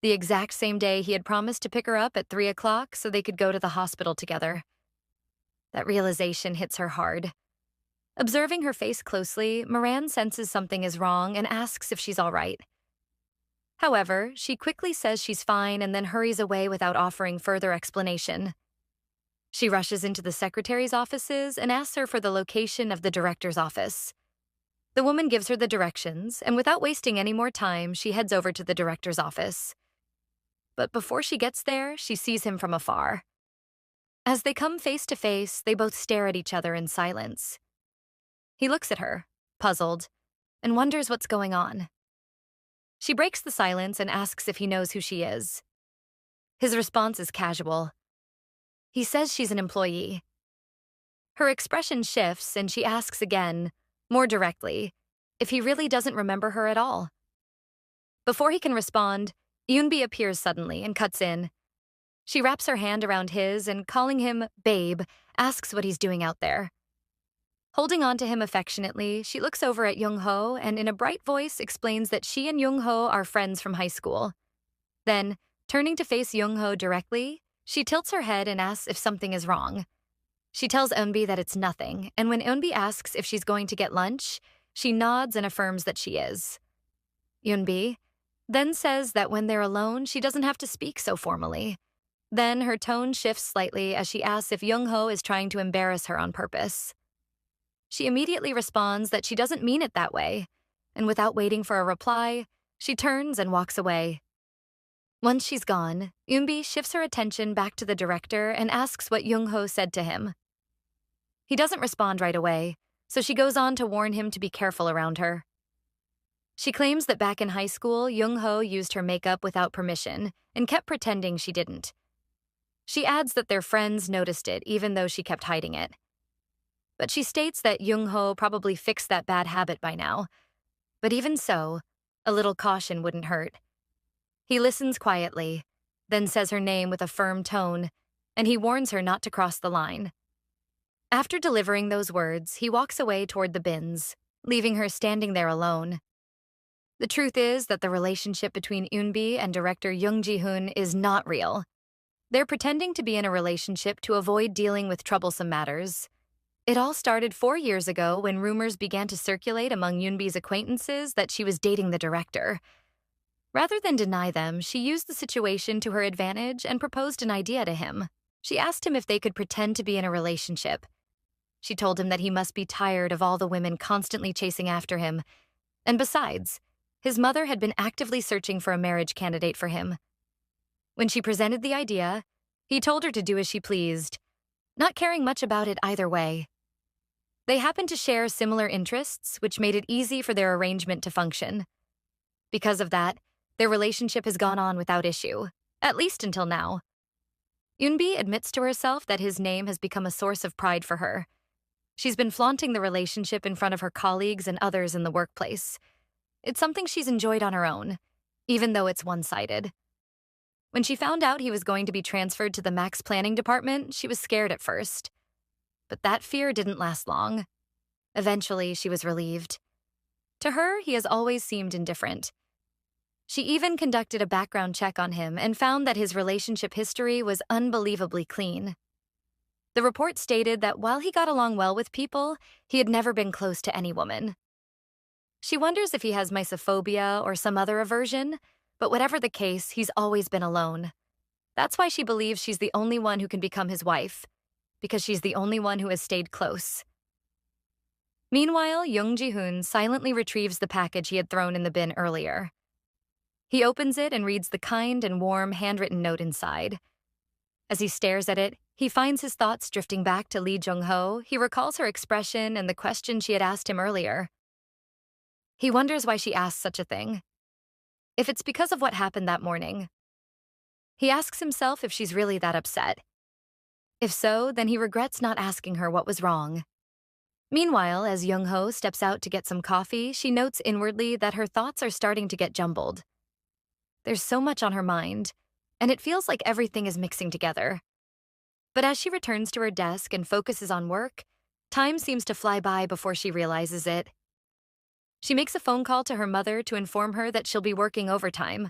the exact same day he had promised to pick her up at 3 o'clock so they could go to the hospital together. That realization hits her hard. Observing her face closely, Miran senses something is wrong and asks if she's all right. However, she quickly says she's fine and then hurries away without offering further explanation. She rushes into the secretary's offices and asks her for the location of the director's office. The woman gives her the directions, and without wasting any more time, she heads over to the director's office. But before she gets there, she sees him from afar. As they come face to face, they both stare at each other in silence. He looks at her, puzzled, and wonders what's going on. She breaks the silence and asks if he knows who she is. His response is casual. He says she's an employee. Her expression shifts, and she asks again, more directly, if he really doesn't remember her at all. Before he can respond, Yoonbi appears suddenly and cuts in. She wraps her hand around his and, calling him babe, asks what he's doing out there. Holding on to him affectionately, she looks over at Jung-ho and in a bright voice explains that she and Jung-ho are friends from high school. Then, turning to face Jung-ho directly, she tilts her head and asks if something is wrong. She tells Eunbi that it's nothing, and when Eunbi asks if she's going to get lunch, she nods and affirms that she is. Eunbi then says that when they're alone, she doesn't have to speak so formally. Then her tone shifts slightly as she asks if Jung-ho is trying to embarrass her on purpose. She immediately responds that she doesn't mean it that way, and without waiting for a reply, she turns and walks away. Once she's gone, Eunbi shifts her attention back to the director and asks what Jung-ho said to him. He doesn't respond right away, so she goes on to warn him to be careful around her. She claims that back in high school, Jung-ho used her makeup without permission and kept pretending she didn't. She adds that their friends noticed it even though she kept hiding it. But she states that Jung-ho probably fixed that bad habit by now. But even so, a little caution wouldn't hurt. He listens quietly, then says her name with a firm tone, and he warns her not to cross the line. After delivering those words, he walks away toward the bins, leaving her standing there alone. The truth is that the relationship between Eunbi and director Jung Ji-hoon is not real. They're pretending to be in a relationship to avoid dealing with troublesome matters. It all started 4 years ago when rumors began to circulate among Yoonbi's acquaintances that she was dating the director. Rather than deny them, she used the situation to her advantage and proposed an idea to him. She asked him if they could pretend to be in a relationship. She told him that he must be tired of all the women constantly chasing after him. And besides, his mother had been actively searching for a marriage candidate for him. When she presented the idea, he told her to do as she pleased, not caring much about it either way. They happened to share similar interests, which made it easy for their arrangement to function. Because of that, their relationship has gone on without issue, at least until now. Eunbi admits to herself that his name has become a source of pride for her. She's been flaunting the relationship in front of her colleagues and others in the workplace. It's something she's enjoyed on her own, even though it's one-sided. When she found out he was going to be transferred to the Max Planning Department, she was scared at first. But that fear didn't last long. Eventually, she was relieved. To her, he has always seemed indifferent. She even conducted a background check on him and found that his relationship history was unbelievably clean. The report stated that while he got along well with people, he had never been close to any woman. She wonders if he has mysophobia or some other aversion, but whatever the case, he's always been alone. That's why she believes she's the only one who can become his wife, because she's the only one who has stayed close. Meanwhile, Jung Ji-hoon silently retrieves the package he had thrown in the bin earlier. He opens it and reads the kind and warm handwritten note inside. As he stares at it, he finds his thoughts drifting back to Lee Jung-ho. He recalls her expression and the question she had asked him earlier. He wonders why she asked such a thing. If it's because of what happened that morning. He asks himself if she's really that upset. If so, then he regrets not asking her what was wrong. Meanwhile, as Jung-ho steps out to get some coffee, she notes inwardly that her thoughts are starting to get jumbled. There's so much on her mind, and it feels like everything is mixing together. But as she returns to her desk and focuses on work, time seems to fly by before she realizes it. She makes a phone call to her mother to inform her that she'll be working overtime.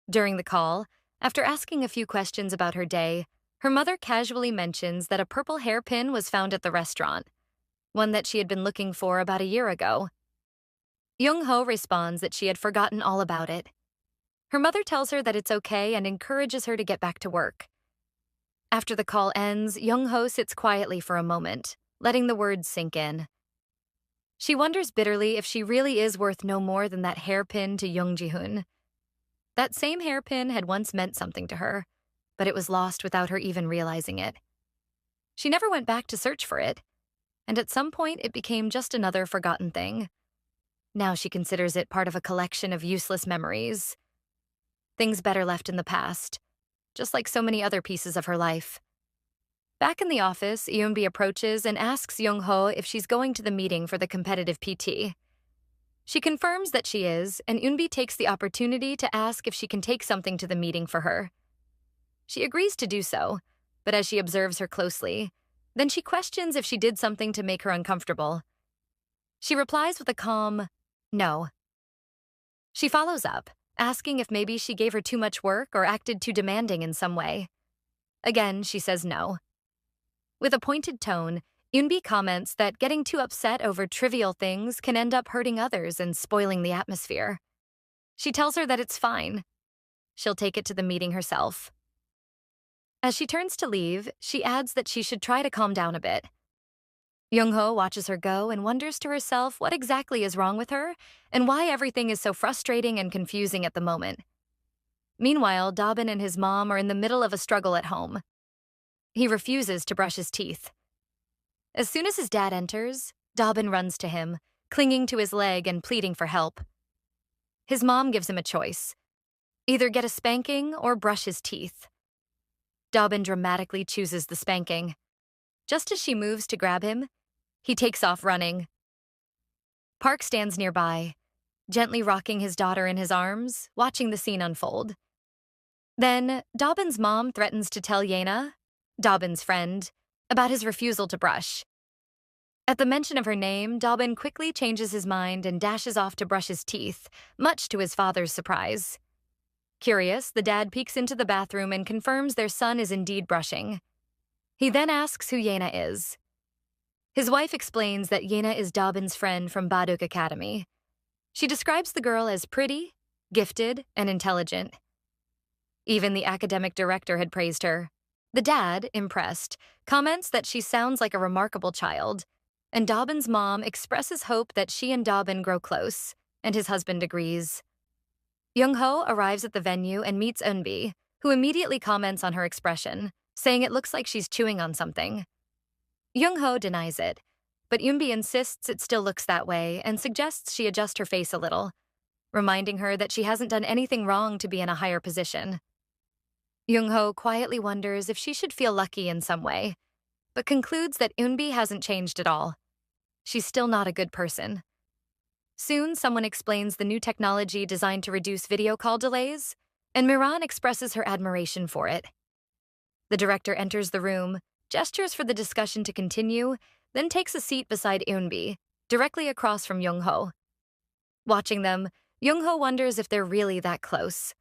During the call, after asking a few questions about her day, her mother casually mentions that a purple hairpin was found at the restaurant, one that she had been looking for about a year ago. Jung-ho responds that she had forgotten all about it. Her mother tells her that it's okay and encourages her to get back to work. After the call ends, Jung-ho sits quietly for a moment, letting the words sink in. She wonders bitterly if she really is worth no more than that hairpin to Jung Ji-hoon. That same hairpin had once meant something to her, but it was lost without her even realizing it. She never went back to search for it, and at some point it became just another forgotten thing. Now she considers it part of a collection of useless memories. Things better left in the past, just like so many other pieces of her life. Back in the office, Eunbi approaches and asks Jung-ho if she's going to the meeting for the competitive PT. She confirms that she is, and Eunbi takes the opportunity to ask if she can take something to the meeting for her. She agrees to do so, but as she observes her closely, then she questions if she did something to make her uncomfortable. She replies with a calm, "No." She follows up, asking if maybe she gave her too much work or acted too demanding in some way. Again, she says no. With a pointed tone, Eunbi comments that getting too upset over trivial things can end up hurting others and spoiling the atmosphere. She tells her that it's fine. She'll take it to the meeting herself. As she turns to leave, she adds that she should try to calm down a bit. Jung-ho watches her go and wonders to herself what exactly is wrong with her and why everything is so frustrating and confusing at the moment. Meanwhile, Dobin and his mom are in the middle of a struggle at home. He refuses to brush his teeth. As soon as his dad enters, Dobin runs to him, clinging to his leg and pleading for help. His mom gives him a choice: either get a spanking or brush his teeth. Dobin dramatically chooses the spanking. Just as she moves to grab him, he takes off running. Park stands nearby, gently rocking his daughter in his arms, watching the scene unfold. Then, Dobin's mom threatens to tell Yena, Dobin's friend, about his refusal to brush. At the mention of her name, Dobbin quickly changes his mind and dashes off to brush his teeth, much to his father's surprise. Curious, the dad peeks into the bathroom and confirms their son is indeed brushing. He then asks who Yena is. His wife explains that Yena is Dobbin's friend from Baduk Academy. She describes the girl as pretty, gifted, and intelligent. Even the academic director had praised her. The dad, impressed, comments that she sounds like a remarkable child, and Dobbin's mom expresses hope that she and Dobbin grow close, and his husband agrees. Young-ho arrives at the venue and meets Eunbi, who immediately comments on her expression, saying it looks like she's chewing on something. Young-ho denies it, but Eunbi insists it still looks that way and suggests she adjust her face a little, reminding her that she hasn't done anything wrong to be in a higher position. Young-ho quietly wonders if she should feel lucky in some way, but concludes that Eunbi hasn't changed at all. She's still not a good person. Soon, someone explains the new technology designed to reduce video call delays, and Miran expresses her admiration for it. The director enters the room, gestures for the discussion to continue, then takes a seat beside Eunbi, directly across from Young-ho. Watching them, Young-ho wonders if they're really that close.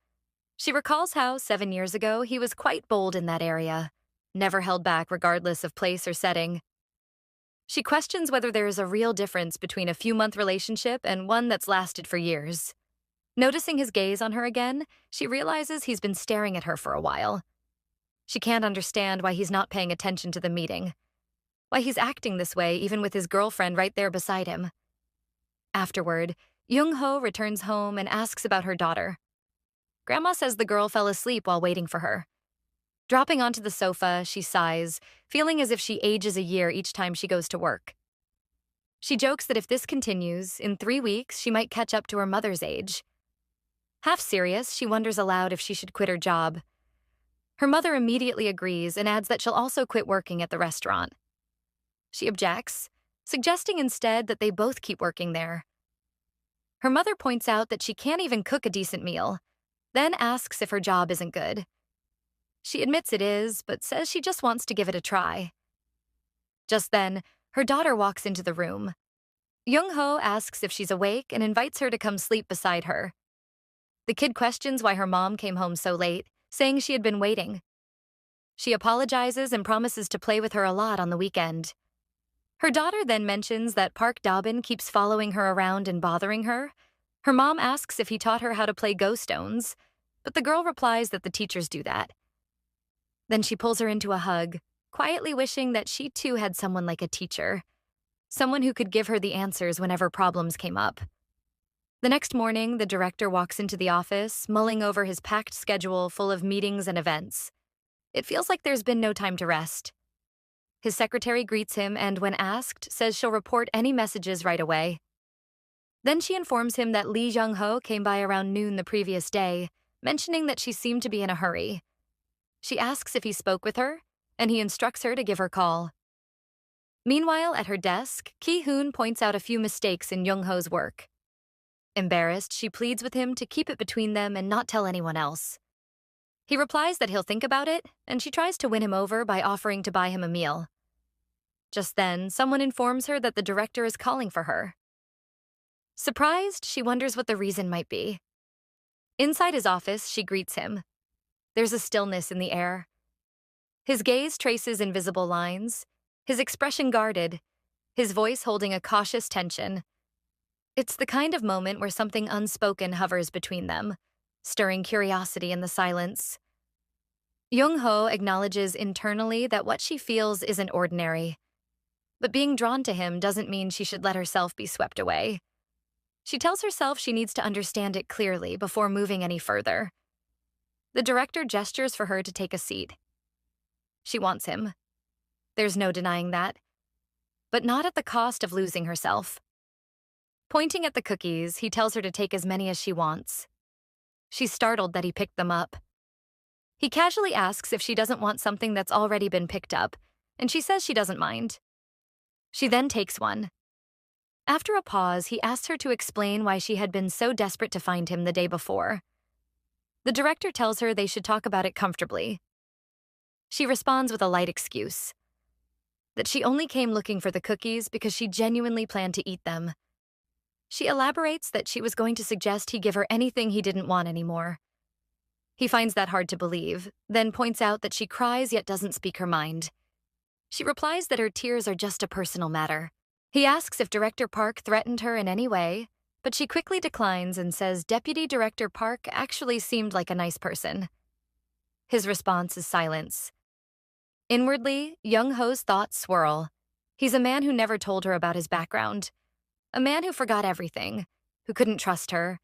She recalls how, 7 years ago, he was quite bold in that area, never held back regardless of place or setting. She questions whether there is a real difference between a few-month relationship and one that's lasted for years. Noticing his gaze on her again, she realizes he's been staring at her for a while. She can't understand why he's not paying attention to the meeting, why he's acting this way even with his girlfriend right there beside him. Afterward, Young-ho returns home and asks about her daughter. Grandma says the girl fell asleep while waiting for her. Dropping onto the sofa, she sighs, feeling as if she ages a year each time she goes to work. She jokes that if this continues, in 3 weeks she might catch up to her mother's age. Half serious, she wonders aloud if she should quit her job. Her mother immediately agrees and adds that she'll also quit working at the restaurant. She objects, suggesting instead that they both keep working there. Her mother points out that she can't even cook a decent meal, then asks if her job isn't good. She admits it is, but says she just wants to give it a try. Just then, her daughter walks into the room. Young-ho asks if she's awake and invites her to come sleep beside her. The kid questions why her mom came home so late, saying she had been waiting. She apologizes and promises to play with her a lot on the weekend. Her daughter then mentions that Park Dobbin keeps following her around and bothering her. Her mom asks if he taught her how to play Go Stones, but the girl replies that the teachers do that. Then she pulls her into a hug, quietly wishing that she too had someone like a teacher, someone who could give her the answers whenever problems came up. The next morning, the director walks into the office, mulling over his packed schedule full of meetings and events. It feels like there's been no time to rest. His secretary greets him and, when asked, says she'll report any messages right away. Then she informs him that Lee Jung-ho came by around noon the previous day, mentioning that she seemed to be in a hurry. She asks if he spoke with her, and he instructs her to give her call. Meanwhile, at her desk, Ki-hoon points out a few mistakes in Young-ho's work. Embarrassed, she pleads with him to keep it between them and not tell anyone else. He replies that he'll think about it, and she tries to win him over by offering to buy him a meal. Just then, someone informs her that the director is calling for her. Surprised, she wonders what the reason might be. Inside his office, she greets him. There's a stillness in the air. His gaze traces invisible lines, his expression guarded, his voice holding a cautious tension. It's the kind of moment where something unspoken hovers between them, stirring curiosity in the silence. Young-ho acknowledges internally that what she feels isn't ordinary. But being drawn to him doesn't mean she should let herself be swept away. She tells herself she needs to understand it clearly before moving any further. The director gestures for her to take a seat. She wants him. There's no denying that. But not at the cost of losing herself. Pointing at the cookies, he tells her to take as many as she wants. She's startled that he picked them up. He casually asks if she doesn't want something that's already been picked up, and she says she doesn't mind. She then takes one. After a pause, he asks her to explain why she had been so desperate to find him the day before. The director tells her they should talk about it comfortably. She responds with a light excuse. that she only came looking for the cookies because she genuinely planned to eat them. She elaborates that she was going to suggest he give her anything he didn't want anymore. He finds that hard to believe, then points out that she cries yet doesn't speak her mind. She replies that her tears are just a personal matter. He asks if Director Park threatened her in any way, but she quickly declines and says Deputy Director Park actually seemed like a nice person. His response is silence. Inwardly, Young-ho's thoughts swirl. He's a man who never told her about his background. A man who forgot everything, who couldn't trust her,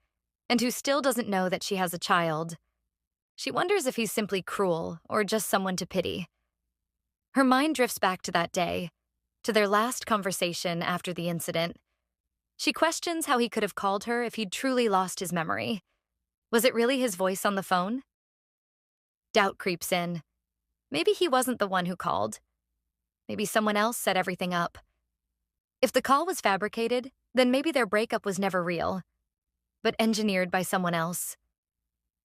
and who still doesn't know that she has a child. She wonders if he's simply cruel or just someone to pity. Her mind drifts back to that day, to their last conversation after the incident. She questions how he could have called her if he'd truly lost his memory. Was it really his voice on the phone? Doubt creeps in. Maybe he wasn't the one who called. Maybe someone else set everything up. If the call was fabricated, then maybe their breakup was never real, but engineered by someone else.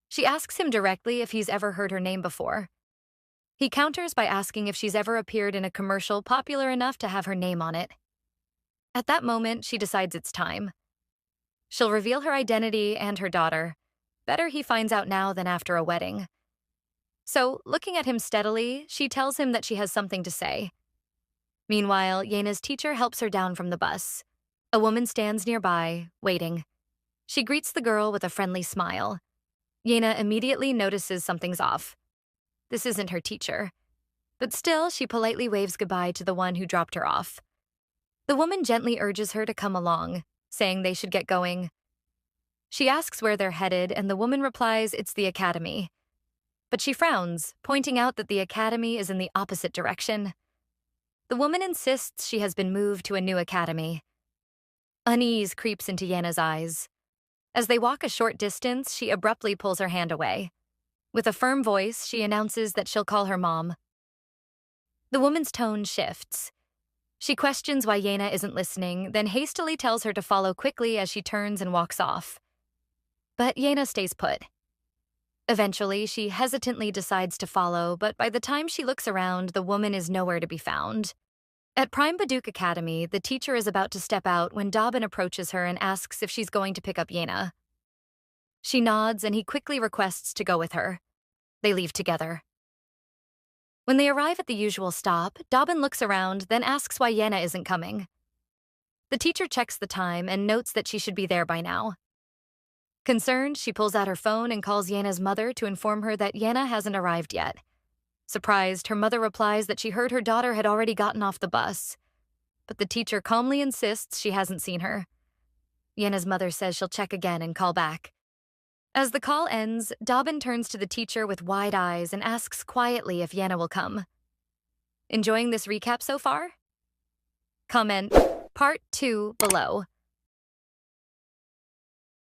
She asks him directly if he's ever heard her name before. He counters by asking if she's ever appeared in a commercial popular enough to have her name on it. At that moment, she decides it's time. She'll reveal her identity and her daughter. Better he finds out now than after a wedding. So, looking at him steadily, she tells him that she has something to say. Meanwhile, Yena's teacher helps her down from the bus. A woman stands nearby, waiting. She greets the girl with a friendly smile. Yena immediately notices something's off. This isn't her teacher. But still, she politely waves goodbye to the one who dropped her off. The woman gently urges her to come along, saying they should get going. She asks where they're headed, and the woman replies it's the academy. But she frowns, pointing out that the academy is in the opposite direction. The woman insists she has been moved to a new academy. Unease creeps into Yena's eyes. As they walk a short distance, she abruptly pulls her hand away. With a firm voice, she announces that she'll call her mom. The woman's tone shifts. She questions why Yena isn't listening, then hastily tells her to follow quickly as she turns and walks off. But Yena stays put. Eventually, she hesitantly decides to follow, but by the time she looks around, the woman is nowhere to be found. At Prime Baduk Academy, the teacher is about to step out when Dobbin approaches her and asks if she's going to pick up Yena. She nods, and he quickly requests to go with her. They leave together. When they arrive at the usual stop, Dobbin looks around, then asks why Yena isn't coming. The teacher checks the time and notes that she should be there by now. Concerned, she pulls out her phone and calls Yena's mother to inform her that Yena hasn't arrived yet. Surprised, her mother replies that she heard her daughter had already gotten off the bus. But the teacher calmly insists she hasn't seen her. Yena's mother says she'll check again and call back. As the call ends, Dobbin turns to the teacher with wide eyes and asks quietly if Yena will come. Enjoying this recap so far? Comment Part 2 below.